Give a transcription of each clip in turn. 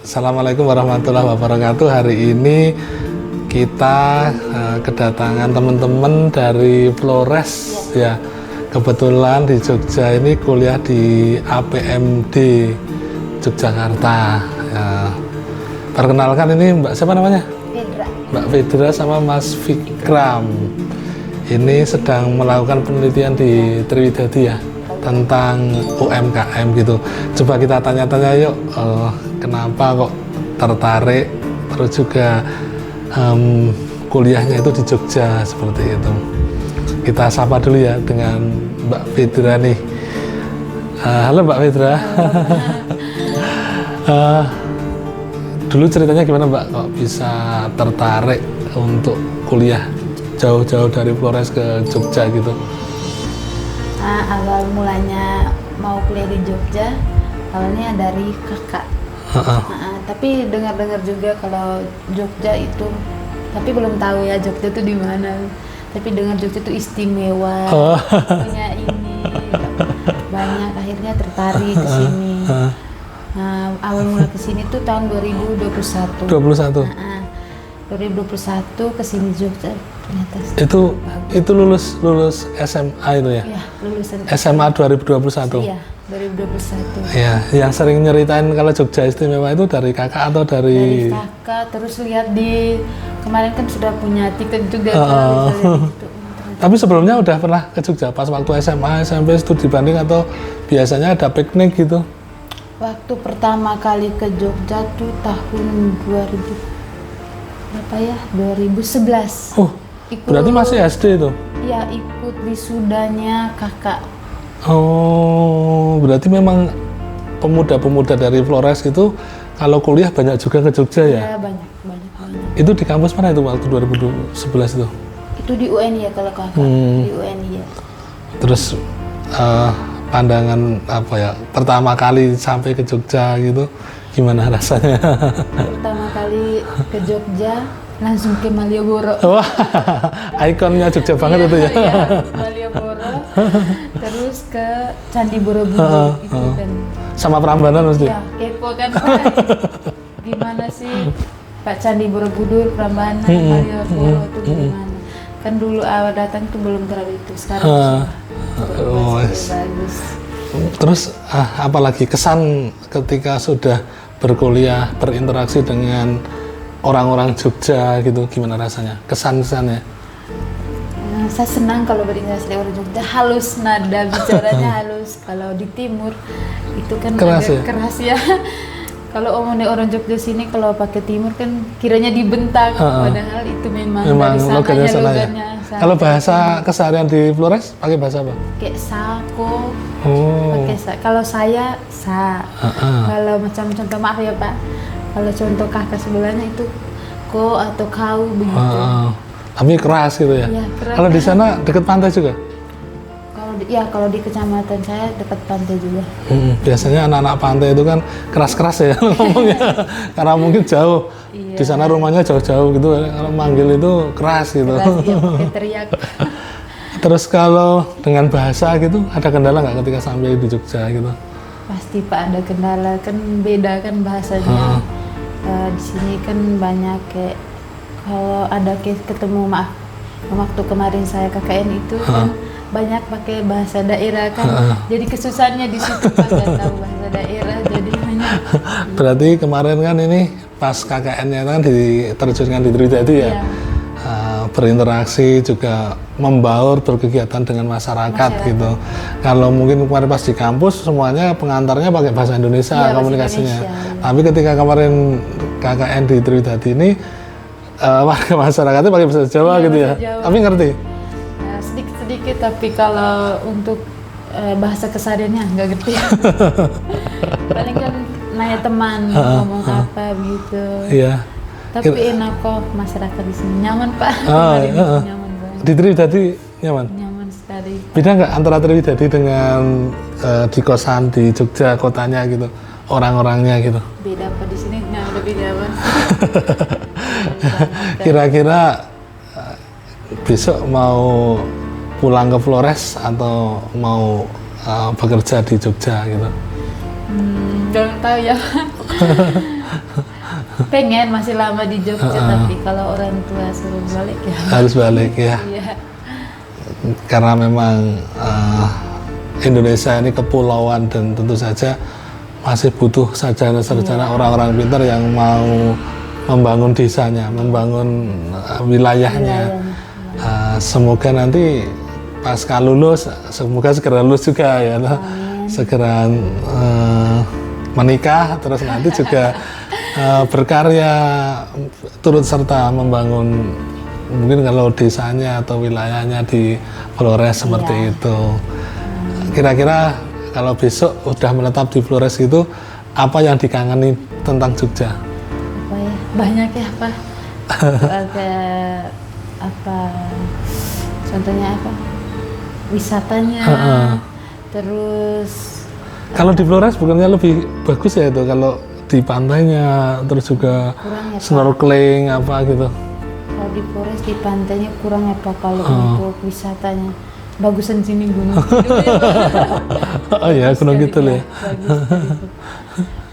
Assalamualaikum warahmatullahi wabarakatuh. Hari ini kita kedatangan teman-teman dari Flores ya. Kebetulan di Jogja ini kuliah di APMD Yogyakarta. Ya. Perkenalkan, ini Mbak siapa namanya? Fedra. Mbak Fedra sama Mas Fikram. Ini sedang melakukan penelitian di Triwidadi ya, tentang UMKM gitu. Coba kita tanya-tanya yuk, kenapa kok tertarik, terus juga kuliahnya itu di Jogja seperti itu. Kita sapa dulu ya dengan Mbak Fedra nih. Halo Mbak Fedra. Dulu ceritanya gimana Mbak kok bisa tertarik untuk kuliah jauh-jauh dari Flores ke Jogja gitu? Awal mulanya mau kuliah di Jogja, awalnya dari kakak. Tapi dengar-dengar juga kalau Jogja itu, tapi belum tahu ya Jogja itu di mana. Tapi dengar Jogja itu istimewa, punya ini banyak, akhirnya tertarik ke sini. Awal mula ke sini tuh tahun 2021. 2021 ke sini Jogja. Itu lulus SMA itu ya? Iya, lulusan SMA 2021. Iya, 2021. Iya, yang sering nyeritain kalau Jogja istimewa itu dari kakak atau dari kakak, terus lihat di kemarin kan sudah punya tiket juga gitu. Tapi sebelumnya udah pernah ke Jogja pas waktu SMA, SMP studi banding atau biasanya ada piknik gitu? Waktu pertama kali ke Jogja tuh tahun 2011. Oh, berarti masih SD itu? Iya, ikut wisudanya kakak. Oh, berarti memang pemuda-pemuda dari Flores itu kalau kuliah banyak juga ke Jogja ya? Iya, banyak. Itu di kampus mana itu waktu 2011 itu? Itu di UNI ya kalau kakak, di UNI ya. Terus pandangan apa ya, pertama kali sampai ke Jogja gitu, gimana rasanya? Pertama kali ke Jogja, langsung ke Malioboro. Wah, ikonnya Jogja banget itu ya. Iya, Malioboro. Terus ke Candi Borobudur itu kan. Sama Prambanan mesti? Iya, kepo kan. Gimana sih Pak Candi Borobudur, Prambanan, Malioboro itu gimana? Kan dulu awal datang tuh belum terlalu itu, sekarang bagus. Terus apalagi kesan ketika sudah berkuliah, berinteraksi dengan orang-orang Jogja gitu, gimana rasanya? Kesan-kesannya? Saya senang kalau berinteraksi dengan orang Jogja, halus, nada bicaranya halus. Kalau di timur itu kan keras agak ya? Keras ya. Kalau omongnya orang Jogja sini kalau pakai timur kan kiranya dibentak, padahal itu memang dari logatnya sananya ya. Kalau bahasa keseharian di Flores pakai bahasa apa? Kayak sako. Pakai kalau saya sa. Kalau macam contoh, maaf ya Pak, kalau contoh kakak sebelahnya itu ko atau kau begitu. Tapi keras gitu ya? Ya, keras. Kalau di sana dekat pantai juga? Kalau di kecamatan saya dekat pantai juga. Biasanya anak-anak pantai itu kan keras-keras ya ngomongnya, karena mungkin jauh. Iya. Di sana rumahnya jauh-jauh gitu, kalau manggil itu keras gitu. Keras, ya, pakai teriak. Terus kalau dengan bahasa gitu, ada kendala nggak ketika sampai di Jogja gitu? Pasti Pak, ada kendala, kan beda kan bahasanya. Di sini kan banyak kayak kalau ada ketemu, maaf, waktu kemarin saya KKN itu kan banyak pakai bahasa daerah kan, jadi kesusahannya di situ Pak, nggak tahu bahasa daerah, jadi banyak. Berarti kemarin kan ini pas KKN-nya kan diterjunkan di Triwidadi ya? Iya. Berinteraksi juga membaur, berkegiatan dengan masyarakat gitu. Kalau mungkin kemarin pas di kampus semuanya pengantarnya pakai bahasa Indonesia, komunikasinya. Tapi ketika kemarin KKN di Triwidadi ini warga masyarakatnya pakai bahasa Jawa gitu ya. Jawa. Tapi ngerti? Ya, sedikit-sedikit, tapi kalau untuk bahasa kesehariannya nggak ngerti. Paling kan nanya teman ngomong apa gitu. Iya. Tapi enak kok, masyarakat di sini nyaman Pak. Nyaman banget. Di Triwidadi nyaman? Nyaman sekali. Beda nggak antara Triwidadi dengan di kosan di Jogja kotanya gitu, orang-orangnya gitu? Beda Pak, di sini lebih nyaman. Kira-kira besok mau pulang ke Flores atau mau bekerja di Jogja gitu? Belum tahu ya. Pengen masih lama di Jogja, tapi kalau orang tua suruh balik ya harus balik ya. iya. Karena memang Indonesia ini kepulauan dan tentu saja masih butuh sarjana-sarjana orang-orang pintar yang mau membangun desanya, membangun wilayahnya. Semoga nanti pasca lulus, semoga segera lulus juga ya, segera menikah, terus nanti juga berkarya turut serta membangun mungkin kalau desanya atau wilayahnya di Flores seperti itu. Kira-kira kalau besok udah menetap di Flores itu, apa yang dikangeni tentang Jogja? Apa ya? Banyak ya Pak. Kayak apa? Contohnya apa? Wisatanya. Terus. Kalau di Flores bukannya lebih bagus ya itu kalau di pantainya, terus juga ya, snorkeling apa gitu. Kalau di Flores di pantainya kurang ya Pak, kalau untuk wisatanya. Bagusan sini gunung. Oh ya, Gunung Kidul ya.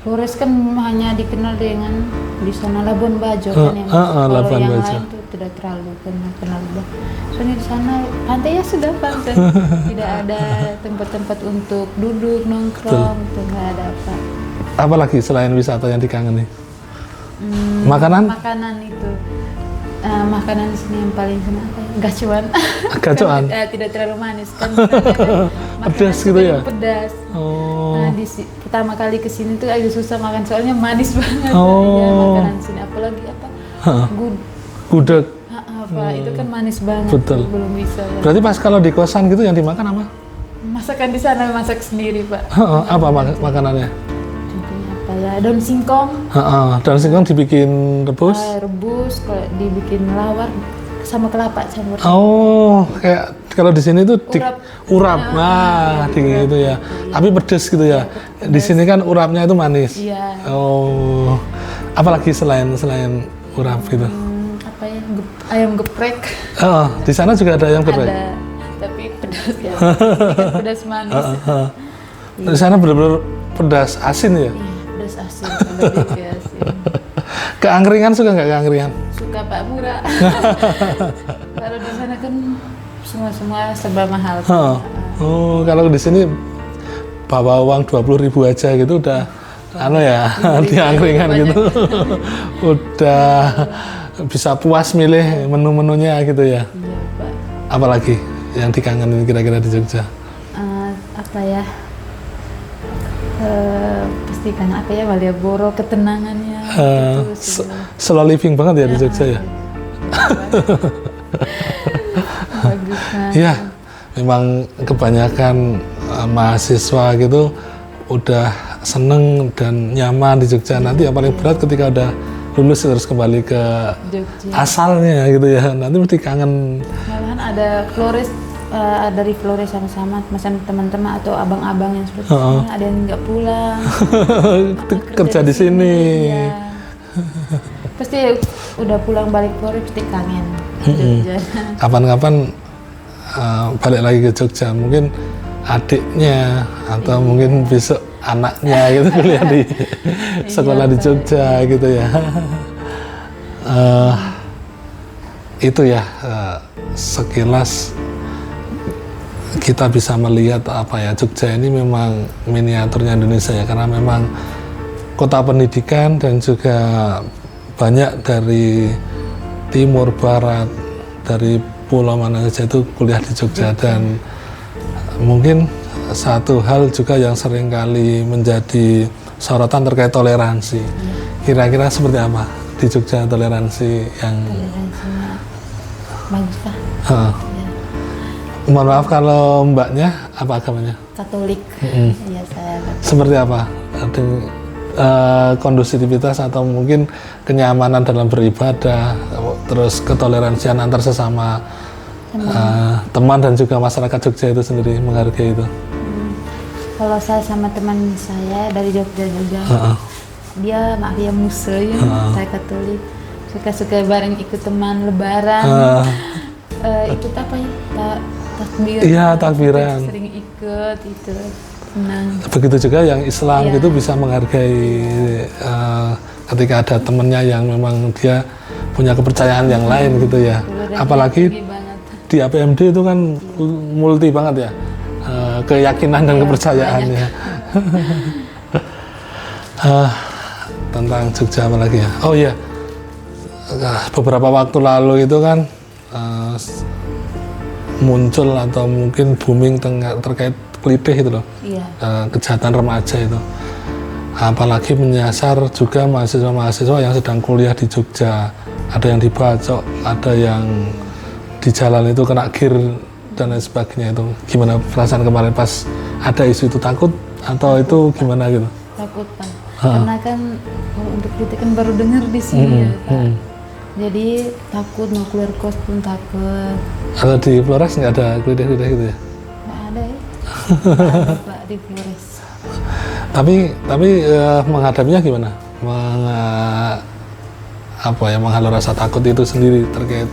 Flores kan hanya dikenal dengan di sana Labuan Bajo kan ya. Kalau Labuan yang Bajo. lain tuh tidak terlalu kenal. Soalnya di sana pantai ya sudah pantai. Tidak ada tempat-tempat untuk duduk nongkrong, tidak ada apa. Apalagi selain wisata yang dikangeni? Makanan? Makanan itu. Makanan di sini yang paling senang apa ya? Gacuan. Gacuan? Tidak terlalu manis kan. Pedas gitu ya? Pedas. Oh. Nah, pertama kali kesini tuh agak susah makan soalnya manis banget. Oh. Ya, makanan sini apalagi apa? Gudeg. Apa itu kan manis banget. Betul. Belum bisa. Ya. Berarti pas kalau di kosan gitu yang dimakan apa? Masakan di sana masak sendiri Pak. Apa makanannya? Contohnya apa ya? Daun singkong. Daun singkong dibikin rebus? Rebus, kalau dibikin lawar sama kelapa campur. Oh, kayak kalau di sini tuh urap. Nah, gitu ya. Tapi pedes gitu ya. Di sini kan urapnya itu manis. Iya. Oh. Apalagi selain urap gitu? Apa ya? Ayam geprek. Oh, di sana juga ada ayam geprek. Ada, tapi pedas ya. Ini kan pedas manis. Di sana benar-benar pedas asin ya? Iya, pedas asin, lebih ke asin. Keangkringan suka nggak keangkringan? Suka Pak, murah. Kalau di sana kan semua serba mahal. Oh, kalau di sini bawa uang 20.000 aja gitu udah di angkringan gitu. Udah bisa puas milih menu-menunya gitu ya. Iya, Pak. Apalagi yang dikangenin kira-kira di Jogja? Apa ya? Pasti kan apa ya, Malioboro, ketenangannya. Slow living banget ya di Jogja ya. Bagus kan. Iya, memang kebanyakan mahasiswa gitu udah seneng dan nyaman di Jogja. Nanti yang paling berat ketika udah lulus terus kembali ke Jogja. Asalnya gitu ya. Nanti mesti kangen. Malahan ada Flores, dari Flores sama-sama, misalnya teman-teman atau abang-abang yang seperti ada yang nggak pulang. Kerja di sini. Ya. Pasti udah pulang balik Flores pasti kangen Jogja. Kapan-kapan balik lagi ke Jogja, mungkin adiknya atau mungkin besok anaknya gitu kuliah di sekolah di Jogja gitu ya. Itu ya sekilas kita bisa melihat apa ya, Jogja ini memang miniaturnya Indonesia ya, karena memang kota pendidikan dan juga banyak dari timur barat, dari pulau mana saja itu kuliah di Jogja. Dan mungkin satu hal juga yang sering kali menjadi sorotan terkait toleransi. Kira-kira seperti apa di Jogja toleransi yang bagus Pak. Mohon maaf kalau mbaknya apa agamanya? Katolik. Iya, saya Katolik. Seperti apa? Kondusivitas atau mungkin kenyamanan dalam beribadah, terus ketoleransian antar sesama teman dan juga masyarakat Jogja itu sendiri menghargai itu. Kalau saya sama teman saya dari Jogja juga, dia Muslim, saya Katolik, suka-suka bareng ikut teman Lebaran, ikut apa ya, takbir. Iya, takbiran. Sering ikut itu, senang. Begitu juga yang Islam gitu bisa menghargai ketika ada temennya yang memang dia punya kepercayaan yang lain gitu ya. Apalagi di APMD itu kan multi banget ya, keyakinan dan kepercayaannya. Tentang Jogja apa lagi ya? Oh iya, beberapa waktu lalu itu kan muncul atau mungkin booming terkait klitih itu loh, kejahatan remaja itu. Apalagi menyasar juga mahasiswa-mahasiswa yang sedang kuliah di Jogja. Ada yang dibacok, ada yang di jalan itu kena gir dan lain sebagainya. Itu gimana perasaan kemarin pas ada isu itu, takut atau itu gimana gitu? Takut Pak, karena kan kalau untuk kritik kan baru dengar di sini ya Pak. Jadi takut, mau keluar kos pun takut. Atau di Flores nggak ada klitih-klitih gitu ya? Nggak ada ya, nggak ada Pak di Flores. Tapi menghadapinya gimana? Menghalau rasa takut itu sendiri terkait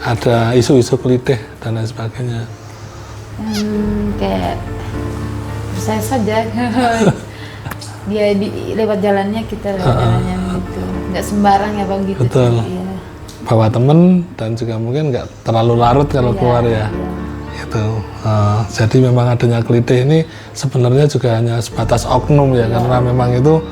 ada isu-isu klitih dan lain sebagainya. Kayak saya saja dia lewat jalannya, kita lewat jalannya gitu, nggak sembarang ya Bang gitu. Betul. Ya. Bawa temen dan juga mungkin nggak terlalu larut kalau keluar ya. Itu jadi memang adanya klitih ini sebenarnya juga hanya sebatas oknum ya, karena memang itu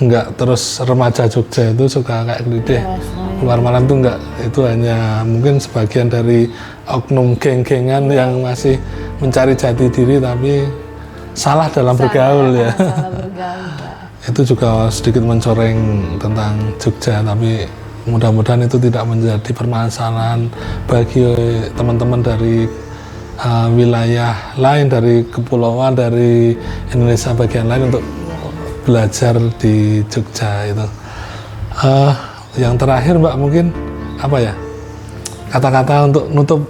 nggak terus remaja Jogja itu suka kayak klitih keluar malam tuh nggak, itu hanya mungkin sebagian dari oknum geng-gengan yang masih mencari jati diri tapi salah dalam bergaul ya. Salah bergaul, Itu juga sedikit mencoreng tentang Jogja, tapi mudah-mudahan itu tidak menjadi permasalahan bagi teman-teman dari wilayah lain, dari kepulauan, dari Indonesia bagian lain untuk belajar di Jogja itu. Yang terakhir Mbak, mungkin apa ya, kata-kata untuk nutup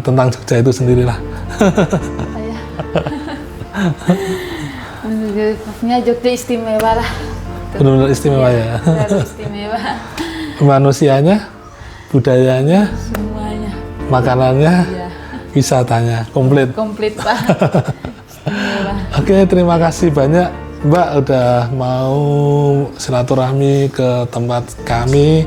tentang Jogja itu sendirilah. Maksudnya Jogja istimewa lah. Benar-benar istimewa ya. Istimewa. Manusianya, budayanya, Semuanya. makanannya, wisatanya, komplit. Komplit Pak. Istimewa. Oke, terima kasih banyak Mbak udah mau silaturahmi ke tempat kami.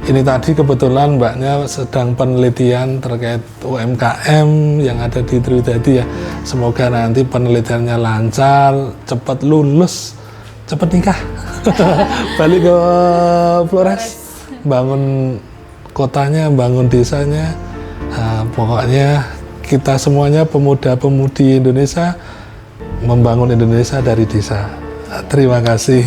Ini tadi kebetulan Mbaknya sedang penelitian terkait UMKM yang ada di Triwidadi ya. Semoga nanti penelitiannya lancar, cepat lulus, cepat nikah. Balik ke Flores, bangun kotanya, bangun desanya. Pokoknya kita semuanya pemuda-pemudi Indonesia membangun Indonesia dari desa. Terima kasih.